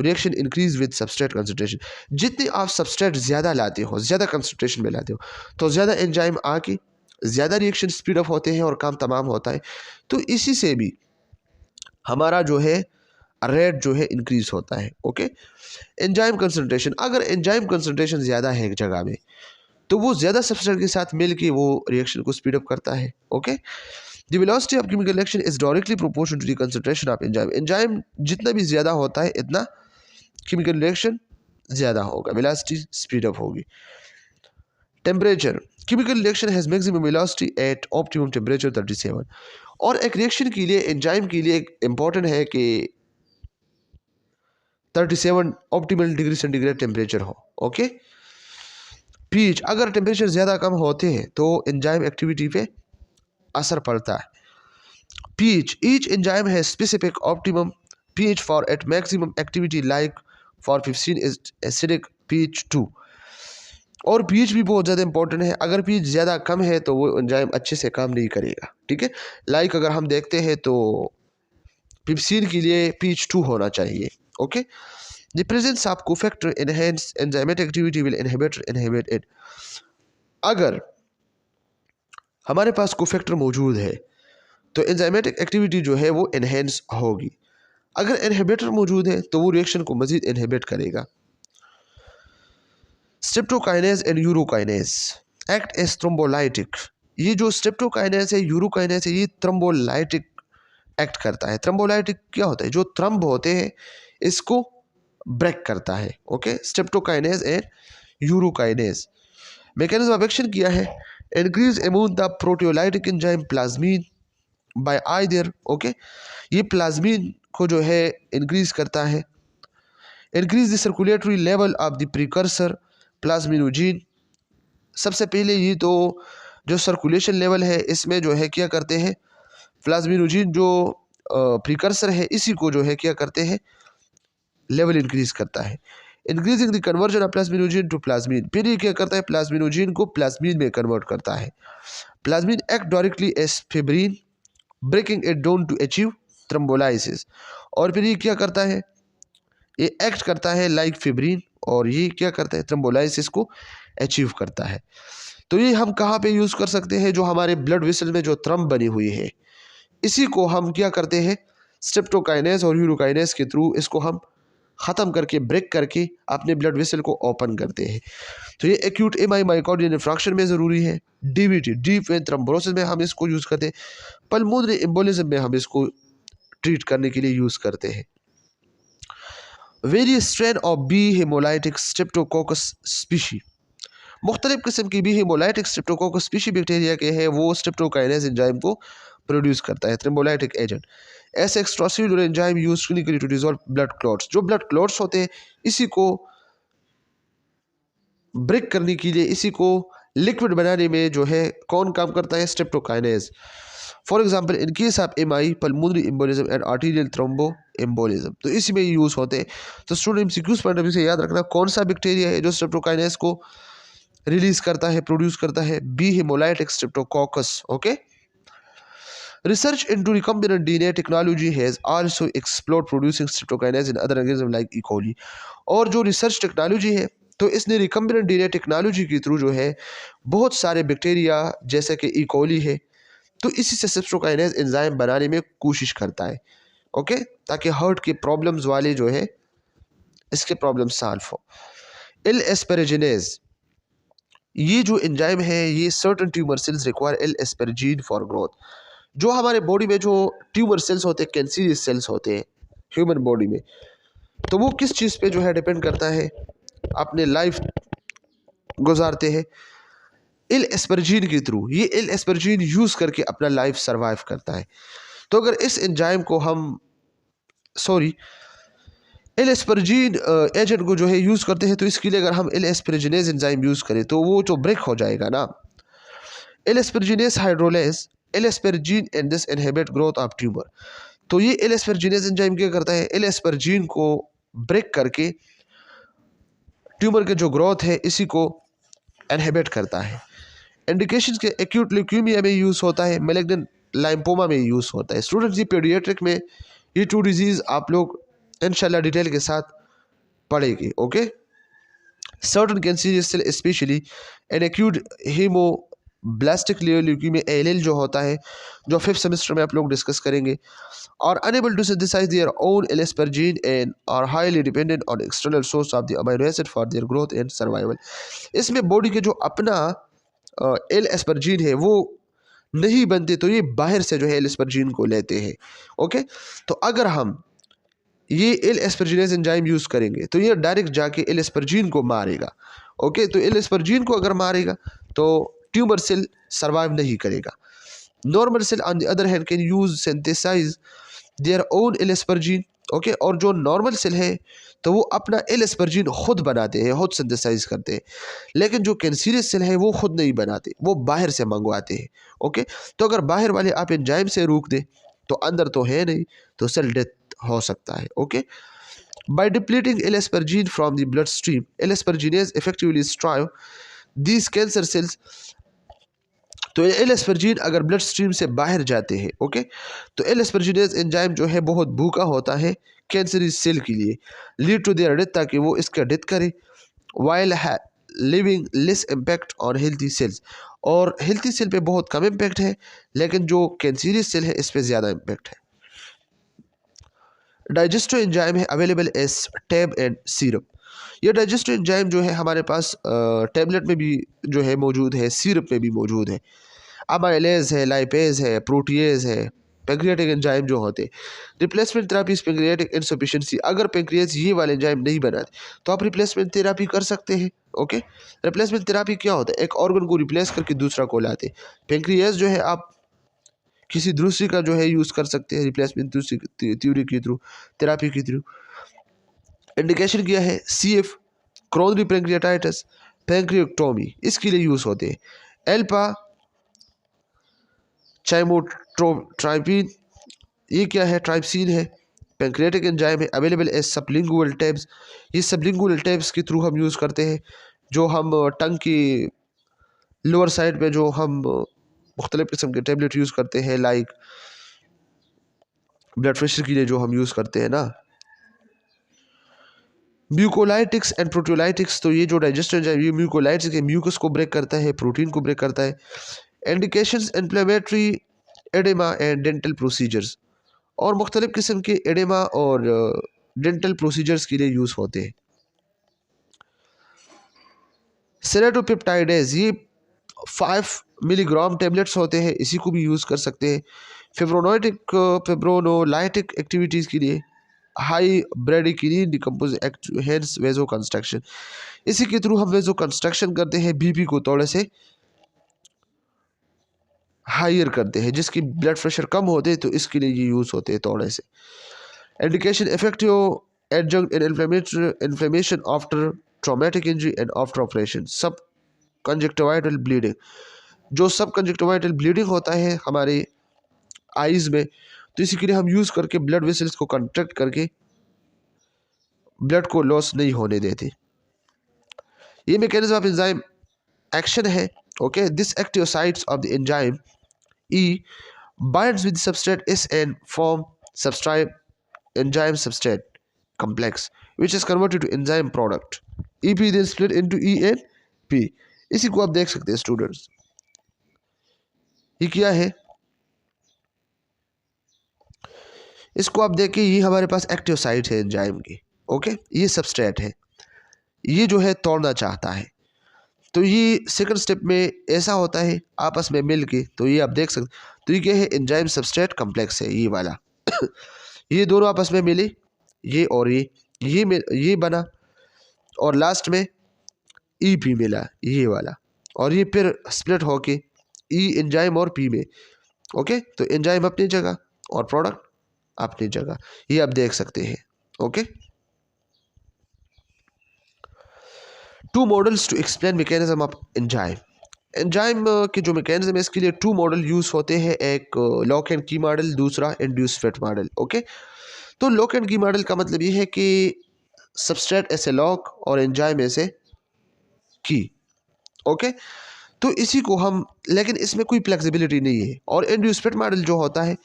[SPEAKER 1] reaction increase with substrate concentration, जितनी आप सबस्ट्रेट ज़्यादा लाते हो, ज़्यादा कंसंट्रेशन में लाते हो, तो ज़्यादा एंजाइम आके ज़्यादा रिएक्शन स्पीड अप होते हैं और काम तमाम होता है। तो इसी से भी हमारा जो है रेट जो है इंक्रीज होता है ओके। एंजाइम कंसंट्रेशन, अगर एंजाइम कंसंट्रेशन ज़्यादा है एक जगह में, तो वो ज़्यादा सबस्ट्रेट के साथ मिल के वो रिएक्शन को स्पीड अप करता है okay. The velocity of chemical reaction is directly proportional to the concentration of enzyme, enzyme जितना भी ज़्यादा होता है इतना केमिकल रिएक्शन ज़्यादा होगा, वेलोसिटी स्पीड अप होगी। Temperature, chemical reaction has maximum velocity at optimum temperature 37, और एक रिएक्शन के लिए एंजाइम के लिए इंपॉर्टेंट है कि 37 ऑप्टिमल डिग्री सेंटीग्रेड टेम्परेचर हो ओके। पीच, अगर टेम्परेचर ज़्यादा कम होते हैं तो एंजाइम एक्टिविटी पे असर पड़ता है। पीच, ईच एंजाइम है specific optimum pH for at maximum activity like for 15 is acidic pH 2, और pH भी बहुत ज़्यादा इंपॉर्टेंट है, अगर pH ज़्यादा कम है तो वो एंजाइम अच्छे से काम नहीं करेगा, ठीक है। लाइक अगर हम देखते हैं तो 15 के लिए pH 2 होना चाहिए okay. The presence of cofactor enhance enzymatic activity will inhibit it, अगर हमारे पास कोफैक्टर मौजूद है तो एंजाइमेटिक एक्टिविटी जो है वो एनहेंस होगी, अगर इनहिबिटर मौजूद है तो वो रिएक्शन को मजीद इनहिबिट करेगा। Streptokinase and urokinase act as thrombolytic, ये जो स्ट्रेप्टोकाइनेज है यूरोकाइनेज है ये थ्रोम्बोलाइटिक एक्ट करता है। थ्रोम्बोलाइटिक क्या होता है, जो थ्रम्ब होते हैं इसको ब्रेक करता है okay. Streptokinase and urokinase mechanism of action किया है, increase amount the proteolytic enzyme plasmin by either okay, ये प्लाज्मीन को जो है इंक्रीज करता है। Increase the circulatory level of the precursor plasminogen, सबसे पहले ये तो जो सर्कुलेशन लेवल है इसमें जो है क्या करते हैं, प्लाज्मिनोजीन जो प्रिकर्सर है इसी को जो है क्या करते हैं, लेवल इंक्रीज करता है। Increasing the conversion of plasminogen to plasmin, फिर ये क्या करता है, प्लाज्मिनोजीन को प्लाज्मीन में कन्वर्ट करता है। Plasmin act directly as fibrin breaking it down to achieve thrombolysis, और फिर ये क्या करता है, ये एक्ट करता है लाइक फिब्रिन, और ये क्या करता है, थ्रोम्बोलाइसिस को अचीव करता है। तो ये हम कहाँ पे यूज़ कर सकते हैं, जो हमारे ब्लड वेसल में जो थ्रम्ब बनी हुई है इसी को हम क्या करते हैं, स्ट्रेप्टोकाइनेज और यूरोकाइनेज के थ्रू इसको हम ख़त्म करके ब्रेक करके अपने ब्लड वेसल को ओपन करते हैं। तो ये एक्यूट एमाई माइकोडियल इन्फ्रैक्शन में ज़रूरी है, डीवीटी डीप वेन थ्रोम्बोसिस में हम इसको यूज़ करते हैं, पल्मोनरी एम्बोलिज्म में हम इसको ट्रीट करने के लिए यूज़ करते हैं। Various strain of B haemolytic streptococcus species, मुख्तलिफ किस्म की भी हेमोलाइटिक स्ट्रेप्टोकोकस स्पीशी बैक्टीरिया के हैं, वो स्ट्रेप्टोकाइनेज एंजाइम को प्रोड्यूस करता है, थ्रोम्बोलाइटिक एजेंट। ऐसे extracellular enzyme use clinically to dissolve blood clots, जो ब्लड क्लॉट्स होते हैं इसी को ब्रेक करने के लिए, इसी को लिक्विड बनाने में जो है कौन काम करता है, streptokinase. For example in case of MI pulmonary embolism and arterial thrombo embolism, तो इसी में यूज होते हैं। तो student MCQs point of view से याद रखना कौन सा बैक्टीरिया है जो स्ट्रेप्टोकाइनेज को रिलीज करता है, प्रोड्यूस करता है, B haemolytic streptococcus. Okay. Research into recombinant DNA technology has also explored producing streptokinase in other organisms like E. coli। और जो रिसर्च टेक्नोलॉजी है तो इसने रिकम्बिनेंट डीएनए टेक्नोलॉजी के थ्रू जो है बहुत सारे बैक्टीरिया जैसे कि ई कोली है, तो इसी से स्ट्रेप्टोकाइनेज एंजाइम बनाने में कोशिश करता है। ओके, ताकि हार्ट के प्रॉब्लम्स वाले जो है इसके प्रॉब्लम सॉल्व हो। एल एस्पेरेजिनेज, ये जो एंजाइम है ये certain tumour cells require L asparagine for growth. जो हमारे बॉडी में जो ट्यूमर सेल्स होते हैं, कैंसरियस सेल्स होते हैं ह्यूमन बॉडी में, तो वो किस चीज़ पे जो है डिपेंड करता है, अपने लाइफ गुजारते हैं एल एस्परजीन के थ्रू। ये एल एस्परजीन यूज़ करके अपना लाइफ सर्वाइव करता है। तो अगर इस एंजाइम को हम एल एस्परजीन एजेंट को जो है यूज़ करते हैं, तो इसके लिए अगर हम एल एस्परजिनेज एंजाइम यूज़ करें तो वो जो ब्रेक हो जाएगा ना, L asparaginase hydrolase L asparagine and this inhibit growth of tumour. तो ये एल एस्परजिनेज एंजाइम क्या करता है, एल एस्परजीन को ब्रेक करके ट्यूमर के जो ग्रोथ है इसी को इनहिबिट करता है। इंडिकेशंस के एक्यूट ल्यूकेमिया में यूज़ होता है, मैलिग्नेंट लाइम्फोमा में यूज़ होता है। स्टूडेंट्स, ये पीडियाट्रिक में ये 2 डिजीज़ आप लोग इंशाल्लाह डिटेल के साथ पढ़ेंगे। Okay. Certain cancerous cell specially an acute haemoblastic leukaemia ALL जो होता है, जो 5th सेमेस्टर में आप लोग डिस्कस करेंगे, और unable to synthesise their own L asparagine and are highly dependent on external source of the amino acid for their growth and survival. इसमें बॉडी के जो अपना एल एस्परजीन है वो नहीं बनते, तो ये बाहर से जो है एल एस्परजीन को लेते हैं। ओके, तो अगर हम ये एल एस्परजिनेज एंजाइम यूज़ करेंगे तो ये डायरेक्ट जाके एल एस्परजीन को मारेगा। ओके, तो एल एस्परजीन को अगर मारेगा तो ट्यूमर सेल सर्वाइव नहीं करेगा। Normal cell on the other hand can use synthesise their own L asparagine. Okay, और जो नॉर्मल सेल है तो वो अपना एल एस्परजीन खुद बनाते हैं, खुद सिंथेसाइज करते हैं, लेकिन जो कैंसरियस सेल है वो खुद नहीं बनाते, वो बाहर से मंगवाते हैं। ओके, तो अगर बाहर वाले आप एंजाइम से रोक दें तो अंदर तो है नहीं, तो सेल डेथ हो सकता है। Okay, by depleting L-aspergine from the bloodstream, L-asperginase effectively strive these cancer cells। तो एल एस्परजीन अगर ब्लड स्ट्रीम से बाहर जाते हैं, ओके, तो एल एस्परजिनेज एंजाइम जो है बहुत भूखा होता है कैंसरी सेल के लिए, लीड टू देयर डेथ, ताकि वो इसका डेथ करे, while leaving less impact on healthy cells. और हेल्थी सेल पे बहुत कम इम्पैक्ट है, लेकिन जो कैंसरियस सेल है इस पर ज़्यादा इम्पैक्ट है। डाइजेस्टिव एंजाइम है available as tab and syrup. ये डाइजेस्टिव एंजाइम जो है हमारे पास टैबलेट में भी जो है मौजूद है, सिरप में भी मौजूद है। अमाइलेज है, लाइपेज है, प्रोटीएज है, पेंक्रियाटिक एंजाइम जो होते हैं। रिप्लेसमेंट थेरापी पेंक्रियाटिक इनसफिशिएंसी, अगर पेंक्रियाज ये वाले एंजाइम नहीं बनाते तो आप रिप्लेसमेंट थेरापी कर सकते हैं। ओके, रिप्लेसमेंट थेरापी क्या होता है, एक ऑर्गन को रिप्लेस करके दूसरा को लाते। पेंक्रियाज जो है आप किसी दूसरी का जो है यूज़ कर सकते हैं रिप्लेसमेंट थ्योरी के थ्रू, थेरापी के थ्रू। इंडिकेशन क्या है, CF, क्रोनरी पेंक्रियाटाइटिस, पेंक्रियोटोमी, इसके लिए यूज़ होते हैं। एल्पा चाइमोट्राइपिन, ये क्या है, ट्राइपसिन है, पेंक्रियाटिक एंजाइम है, अवेलेबल एज सबलिंगुअल टैब्स। ये सबलिंगुअल टैब्स के थ्रू हम यूज़ करते हैं, जो हम टंग की लोअर साइड पे जो हम मुख्तलिफ़ किस्म के टेबलेट यूज़ करते हैं, लाइक ब्लड प्रेशर के लिए जो हम यूज़ करते हैं ना। म्यूकोलाइटिक्स एंड प्रोटियोलाइटिक्स, तो ये जो डाइजेस्टिव एंजाइम ये म्यूकोलाइटिक्स के म्यूकस को ब्रेक करता है, प्रोटीन को ब्रेक करता है। Indications inflammatory oedema and dental procedures, और मुख्तलिफ़ किस्म के एडेमा और डेंटल प्रोसीजर्स के लिए यूज़ होते हैं। सेरेटोपेप्टाइडेज, ये 5 मिलीग्राम टेबलेट्स होते हैं, इसी को भी यूज़ कर सकते हैं फिब्रोनोलाइटिक एक्टिविटीज़ के लिए। High bradykinin decompose act hence vasoconstriction. इसी के थ्रू हम वेजो कंस्ट्रक्शन करते हैं, बीपी को थोड़े से हायर करते हैं, जिसकी ब्लड प्रेशर कम होते हैं, तो इसके लिए ये यूज़ होते हैं थोड़े से। Indication effective adjunct in inflammation after traumatic injury and after operation. सब कंजक्टिवाइटल ब्लीडिंग, जो सब कंजक्टिवाइटल ब्लीडिंग होता है हमारे आइज़ में, तो इसी के लिए हम यूज़ करके ब्लड वेसल्स को कंट्रैक्ट करके ब्लड को लॉस नहीं होने देते। ये मैकेनिज्म ऑफ एंजाइम एक्शन है। Okay, this active sites of the enzyme E binds with the substrate S and form substrate enzyme substrate complex, which is converted to enzyme product. EP then split into E and P. इसी को आप देख सकते हैं students, ये क्या है, इसको आप देखिए, ये हमारे पास एक्टिव साइट है एंजाइम की। ओके, ये सबस्ट्रेट है, ये जो है तोड़ना चाहता है, तो ये सेकंड स्टेप में ऐसा होता है आपस में मिल के, तो ये आप देख सकते, तो ये क्या है, एंजाइम सबस्ट्रेट कम्प्लेक्स है ये वाला। ये दोनों आपस में मिले, ये और ये बना, और लास्ट में EP मिला ये वाला, और ये फिर स्प्लिट होके E एंजाइम और P में। ओके, तो एंजाइम अपनी जगह और प्रोडक्ट अपनी जगह, ये आप देख सकते हैं। Okay, two models to explain mechanism of enzyme. Enzyme के जो मैकेनिज्म है इसके लिए टू मॉडल यूज़ होते हैं, एक लॉक एंड की मॉडल, दूसरा इंड्यूस फिट मॉडल। ओके, तो लॉक एंड की मॉडल का मतलब ये है कि सबस्ट्रेट ऐसे लॉक और एंजाइम ऐसे की। ओके, तो इसी को हम, लेकिन इसमें कोई फ्लेक्सिबिलिटी नहीं है। और इंड्यूस फिट मॉडल जो होता है,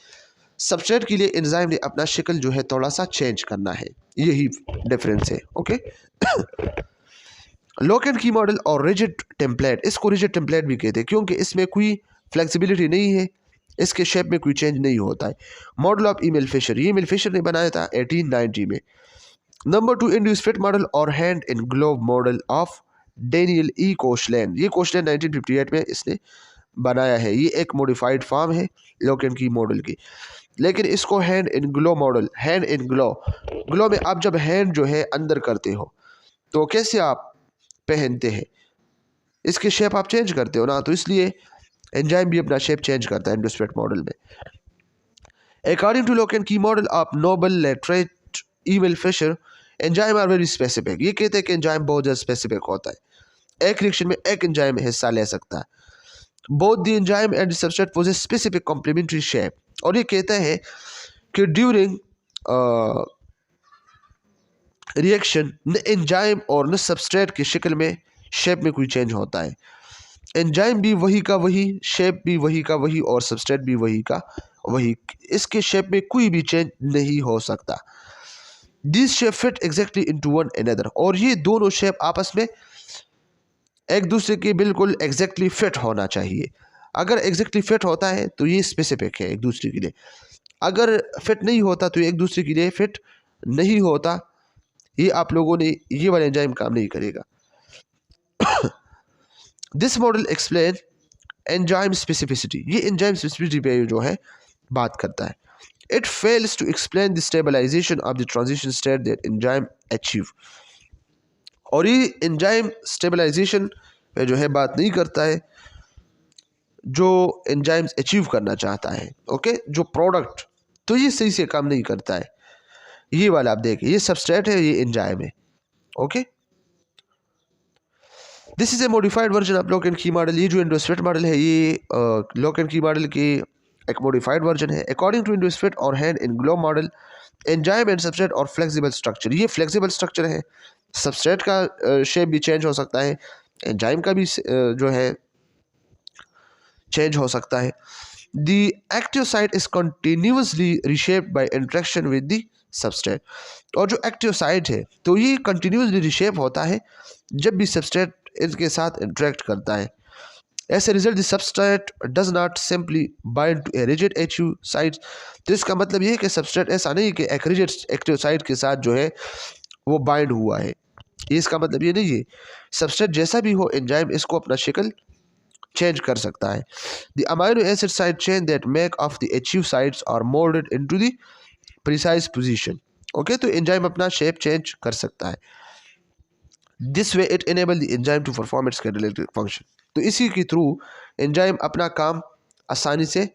[SPEAKER 1] सबस्ट्रेट के लिए एंजाइम ने अपना शक्ल जो है थोड़ा सा चेंज करना है, यही डिफरेंस है। Okay, lock and key model और रिजिड टेम्पलेट, इसको रिजिड टेम्पलेट भी कहते हैं क्योंकि इसमें कोई फ्लेक्सिबिलिटी नहीं है, इसके शेप में कोई चेंज नहीं होता है। मॉडल ऑफ ईमेल फिशर, ये ईमेल फिशर ने बनाया था 1890 में। नंबर 2 इंड्यूस फिट मॉडल और hand in glove model of Daniel E Koshland, ये कोशलैंड 1958 में इसने बनाया है। ये एक मॉडिफाइड फॉर्म है लॉक एंड की मॉडल की, लेकिन इसको hand in glove model, hand in glove में आप जब हैंड जो है अंदर करते हो तो कैसे आप पहनते हैं, इसके शेप आप चेंज करते हो ना, तो इसलिए एंजाइम भी अपना शेप चेंज करता है इंड्यूस फिट मॉडल में। According to lock and key model of Nobel laureate Emil Fischer, enzyme are very specific. ये कहते हैं कि एंजाइम बहुत ज़्यादा स्पेसिफिक होता है, एक रिएक्शन में एक एंजाइम हिस्सा ले सकता है। Both the enzyme and substrate possess specific complementary shape, और ये कहता है कि ड्यूरिंग रिएक्शन न एंजाइम और न सबस्ट्रेट की शक्ल में, शेप में कोई चेंज होता है। एंजाइम भी वही का वही, शेप भी वही का वही, और सबस्ट्रेट भी वही का वही, इसके शेप में कोई भी चेंज नहीं हो सकता। This shape fit exactly into one another, और ये दोनों शेप आपस में एक दूसरे के बिल्कुल एग्जैक्टली फिट होना चाहिए। अगर एग्जैक्टली फिट होता है तो ये स्पेसिफिक है एक दूसरे के लिए, अगर फिट नहीं होता तो ये एक दूसरे के लिए फिट नहीं होता। ये आप लोगों ने, ये वाला एंजाइम काम नहीं करेगा। This model explain enzyme specificity, ये एंजाइम स्पेसिफिसिटी पे जो है बात करता है। It fails to explain the stabilisation of the transition state that enzyme achieve, और ये एंजाइम स्टेबलाइजेशन पे जो है बात नहीं करता है जो एंजाइम्स अचीव करना चाहता है। ओके, जो प्रोडक्ट, तो ये सही से काम नहीं करता है। ये वाला आप देखिए, ये सबस्ट्रेट है, ये एंजाइम है। Okay, this is a modified version of lock and key model. ये जो इंड्यूस फिट मॉडल है, ये लॉक एंड की मॉडल की एक मॉडिफाइड वर्जन है। अकॉर्डिंग टू इंड्यूस फिट और hand in glove model, enzyme and substrate और flexible structure, ये फ्लेक्सिबल स्ट्रक्चर है। सबस्ट्रेट का शेप भी चेंज हो सकता है, एंजाइम का भी जो है चेंज हो सकता है। The active site is continuously reshaped by interaction with the substrate, और जो एक्टिव साइट है तो ये कंटिन्यूसली रिशेप होता है जब भी सबस्ट्रेट इसके साथ इंटरेक्ट करता है। As a result the substrate does not simply bind to a rigid HU site, तो इसका मतलब ये है कि सबस्ट्रेट ऐसा नहीं कि एक रिजिड एक्टिव साइट के साथ जो है वो बाइंड हुआ है, ये इसका मतलब ये नहीं है। सबस्ट्रेट जैसा भी हो, एंजाइम इसको अपना शक्ल चेंज कर सकता है। The amino acid side chain that make of the HU sites are moulded into the precise position, okay, तो एंजाइम अपना शेप चेंज कर सकता है। This way it enable the enzyme to perform its catalytic function. तो इसी के through enzyme अपना काम आसानी से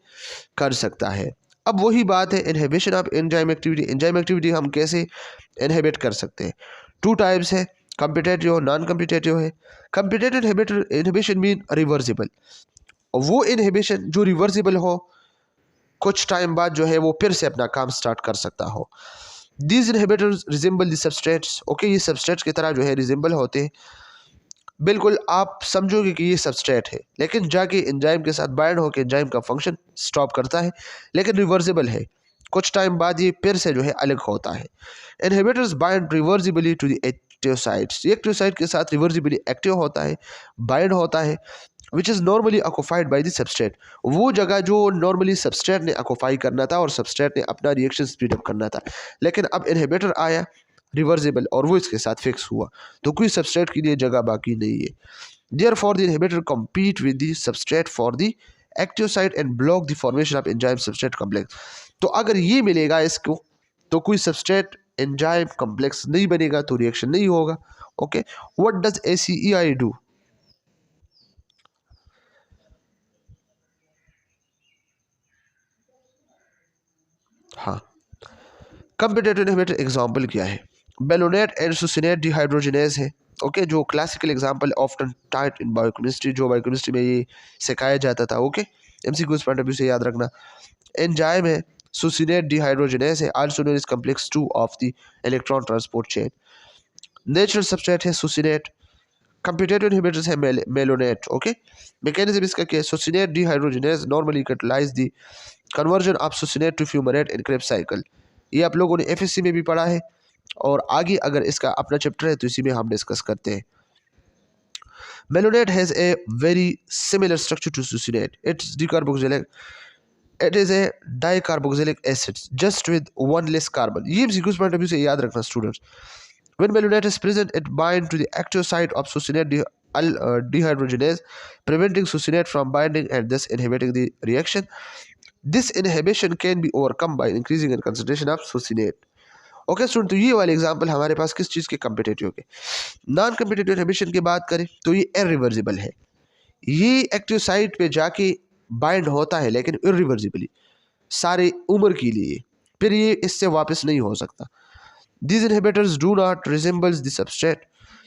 [SPEAKER 1] कर सकता है। अब वही बात है inhibition of enzyme activity. Enzyme activity हम कैसे इनहिबिट कर सकते हैं? टू टाइप्स है, कम्पिटेटिव और नॉन कम्पिटेटिव है। कम्पिटेटिव इनहिबिशन मीन रिवर्सिबल, वो इनहिबिशन जो रिवर्सिबल हो, कुछ टाइम बाद जो है वो फिर से अपना काम स्टार्ट कर सकता हो। These inhibitors resemble the substrates. Okay, ये सबस्ट्रेट्स की तरह जो है रिजेंबल होते हैं। बिल्कुल आप समझोगे कि ये सबस्ट्रेट है, लेकिन जाके एंजाइम के साथ बाइंड होकर एंजाइम का फंक्शन स्टॉप करता है, लेकिन रिवर्सिबल है। कुछ टाइम बाद ये फिर से जो है अलग होता है। Inhibitors bind reversibly to the active sites. ये एक्टिव साइट के साथ रिवर्सिबली एक्टिव होता है, बाइंड होता है, which is normally occupied by the substrate. वो जगह जो नॉर्मली सबस्ट्रेट ने ऑक्युपाई करना था और सबस्ट्रेट ने अपना रिएक्शन स्पीड अप करना था, लेकिन अब इनहिबिटर आया रिवर्सिबल और वो इसके साथ फिक्स हुआ, तो कोई सबस्ट्रेट के लिए जगह बाकी नहीं है। Therefore, the inhibitor compete with the substrate for the active site and block the formation of enzyme substrate complex। तो अगर ये मिलेगा इसको, तो कोई सबस्ट्रेट एंजाइम कॉम्प्लेक्स नहीं बनेगा, तो रिएक्शन नहीं होगा। Okay, what does ACEI do? हाँ, कंपिटेटिव इनहिबिटर एग्जांपल क्या है? बेलोनेट एंड सुसिनेट डिहाइड्रोजिनेज है। ओके, जो classical example often taught in biochemistry, जो बायोकेमिस्ट्री में ये सिखाया जाता था। Okay, MCQ point of view से याद रखना। एंजाइम है सुसिनेट डिहाइड्रोजिनेज है, also known as complex 2 of the electron transport chain. Natural substrate है सुसिनेट। कंपिटेटिव इनहिबिटर्स है मेलोनेट। ओके, मैकेनिज्म इसका क्या है? Succinate dehydrogenase normally catalyse the conversion of succinate to fumarate in Krebs cycle. ये आप लोगों ने एफएससी में भी पढ़ा है, और आगे अगर इसका अपना चैप्टर है तो इसी में हम डिस्कस करते हैं। Malonate has a very similar structure to succinate. It's dicarboxylic, it is a dicarboxylic acid just with one less carbon. ये सीक्वेंस पॉइंट ऑफ व्यू से याद रखना students. When malonate is present, it binds to the active site of succinate dehydrogenase, preventing succinate from binding and thus inhibiting the reaction. This inhibition can be overcome by increasing the concentration of succinate. Okay student, तो ये वाले example हमारे पास किस चीज़ के? Competitive के। Non competitive inhibition की बात करें तो ये इरिवर्सिबल है। ये एक्टिव साइट पे जाके बाइंड होता है, लेकिन इरिवर्सिबली सारे उम्र के लिए, फिर ये इससे वापस नहीं हो सकता। These inhibitors do not resemble the substrate।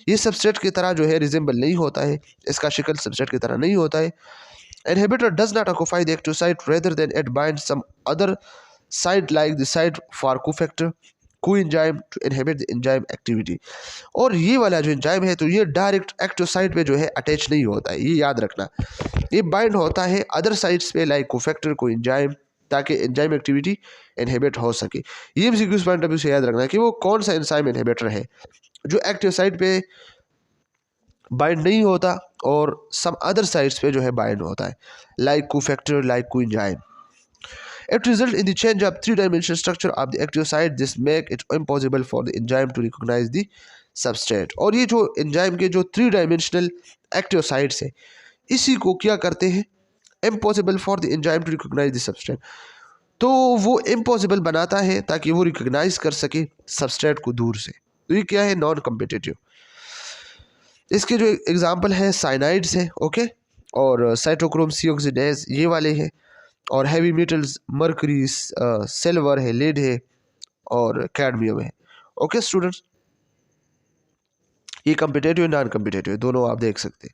[SPEAKER 1] ये सबस्ट्रेट की तरह जो है रिजेंबल नहीं होता है, इसका शिकल सबस्ट्रेट की तरह नहीं होता है। Inhibitor does not occupy the active site, rather than it binds some other site like the site for cofactor coenzyme to inhibit the enzyme activity। और ये वाला जो एंजाइम है, तो ये डायरेक्ट एक्टिव साइट पे जो है अटैच नहीं होता है, ये याद रखना। ये बाइंड होता है अदर साइट्स पे लाइक कोफैक्टर कोएंजाइम, ताकि एंजाइम एक्टिविटी इनहिबिट हो सके। ये एमसीक्यूज पॉइंट ऑफ व्यू से याद रखना कि वो कौन सा एंजाइम इनहिबिटर है जो एक्टिव साइट पे बाइंड नहीं होता और सम अदर साइट्स पे जो है बाइंड होता है, like cofactor, like coenzyme. It results in the change of three-dimensional structure of the active site. This make it impossible for the enzyme to recognize the substrate। और ये जो enzyme के जो 3 डायमेंशनल एक्टिव साइट्स है, इसी को क्या करते हैं? Impossible for the enzyme to recognise the substrate. तो वो इम्पॉसिबल बनाता है ताकि वो रिकॉग्नाइज कर सके सबस्ट्रेट को दूर से। तो ये क्या है? Non competitive. इसके जो एग्जांपल है साइनाइड्स है, ओके, और साइटोक्रोम सी ऑक्सीडेज ये वाले हैं, और हैवी मेटल्स मर्करी, सिल्वर है, लेड है, और कैडमियम है। ओके स्टूडेंट्स, ये कम्पिटेटिव नॉन कम्पिटेटिव दोनों आप देख सकते हैं।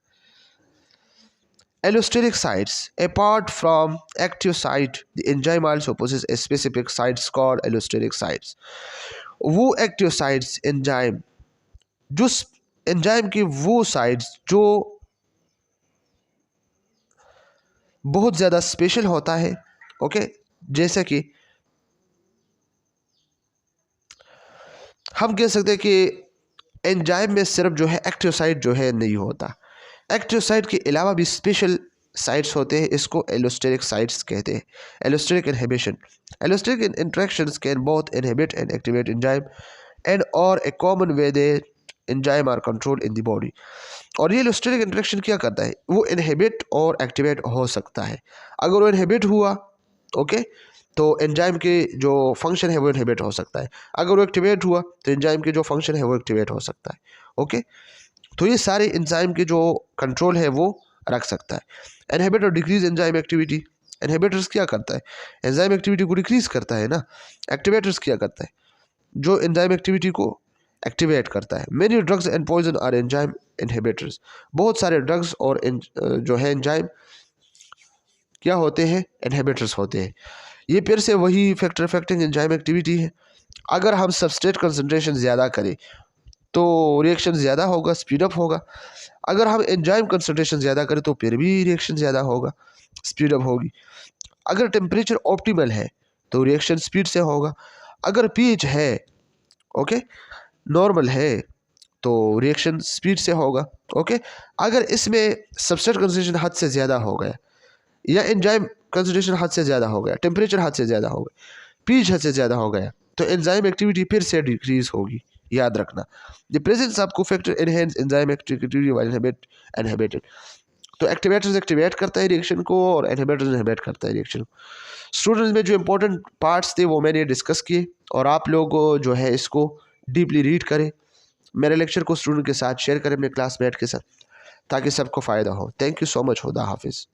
[SPEAKER 1] Allosteric sites, apart from active site, the enzyme also possesses a specific sites called allosteric sites। वो एक्टिव साइट्स एंजाइम, जो एंजाइम की वो साइट्स जो बहुत ज़्यादा स्पेशल होता है। ओके, जैसे कि हम कह सकते हैं कि एंजाइम में सिर्फ जो है एक्टिव साइट जो है नहीं होता, एक्टिव साइट के अलावा भी स्पेशल साइट्स होते हैं, इसको एलोस्टेरिक साइट्स कहते हैं। Allosteric inhibition, allosteric interactions can both inhibit and activate enzyme and और a common way they enzyme are control in the body. और ये एलोस्टेरिक इंटरेक्शन क्या करता है? वो इनहिबिट और एक्टिवेट हो सकता है। अगर वो इनहिबिट हुआ ओके। तो एंजाइम के जो फंक्शन है वो इनहिबिट हो सकता है। अगर वो एक्टिवेट हुआ तो एंजाइम के जो फंक्शन है वो एक्टिवेट हो सकता है। ओके, तो ये सारे एंजाइम के जो कंट्रोल है वो रख सकता है। Inhibitor decrease enzyme activity. Inhibitors क्या करता है? एंजाइम एक्टिविटी को डिक्रीज करता है ना। एक्टिवेटर्स क्या करता है? जो एंजाइम एक्टिविटी को एक्टिवेट करता है। Many drugs and poison are enzyme inhibitors. बहुत सारे ड्रग्स और जो है एंजाइम क्या होते हैं? इनहिबिटर्स होते हैं। ये फिर से वही फैक्टर अफेक्टिंग एंजाइम एक्टिविटी है। अगर हम सबस्ट्रेट कंसंट्रेशन ज़्यादा करें तो रिएक्शन ज़्यादा होगा, स्पीड अप होगा। अगर हम एंजाइम कंसंट्रेशन ज़्यादा करें तो फिर भी रिएक्शन ज़्यादा होगा, स्पीड अप होगी। अगर टेम्परेचर ऑप्टिमल है तो रिएक्शन स्पीड से होगा। अगर पीएच है ओके नॉर्मल है तो रिएक्शन स्पीड से होगा। ओके, अगर इसमें सबस्ट्रेट कंसंट्रेशन हद से ज़्यादा हो गया या एंजाइम कंसंट्रेशन हद से ज़्यादा हो गया, टेम्परेचर हद से ज़्यादा हो गया, पीएच हद से ज़्यादा हो गया, तो एंजाइम एक्टिविटी फिर से डिक्रीज होगी। याद रखना, the presence of cofactor enhance enzyme activity while inhibited. तो एक्टिवेटर्स एक्टिवेट करता है रिएक्शन को और इनहिबिटर्स इनहिबिट करता है रिएक्शन को। स्टूडेंट्स में जो इंपॉर्टेंट पार्ट्स थे वो मैंने डिस्कस किए और आप लोग जो है इसको डीपली रीड करें। मेरे लेक्चर को स्टूडेंट के साथ शेयर करें, अपने क्लासमेट के साथ, ताकि सबको फ़ायदा हो। Thank you so much. खुदा हाफिज़।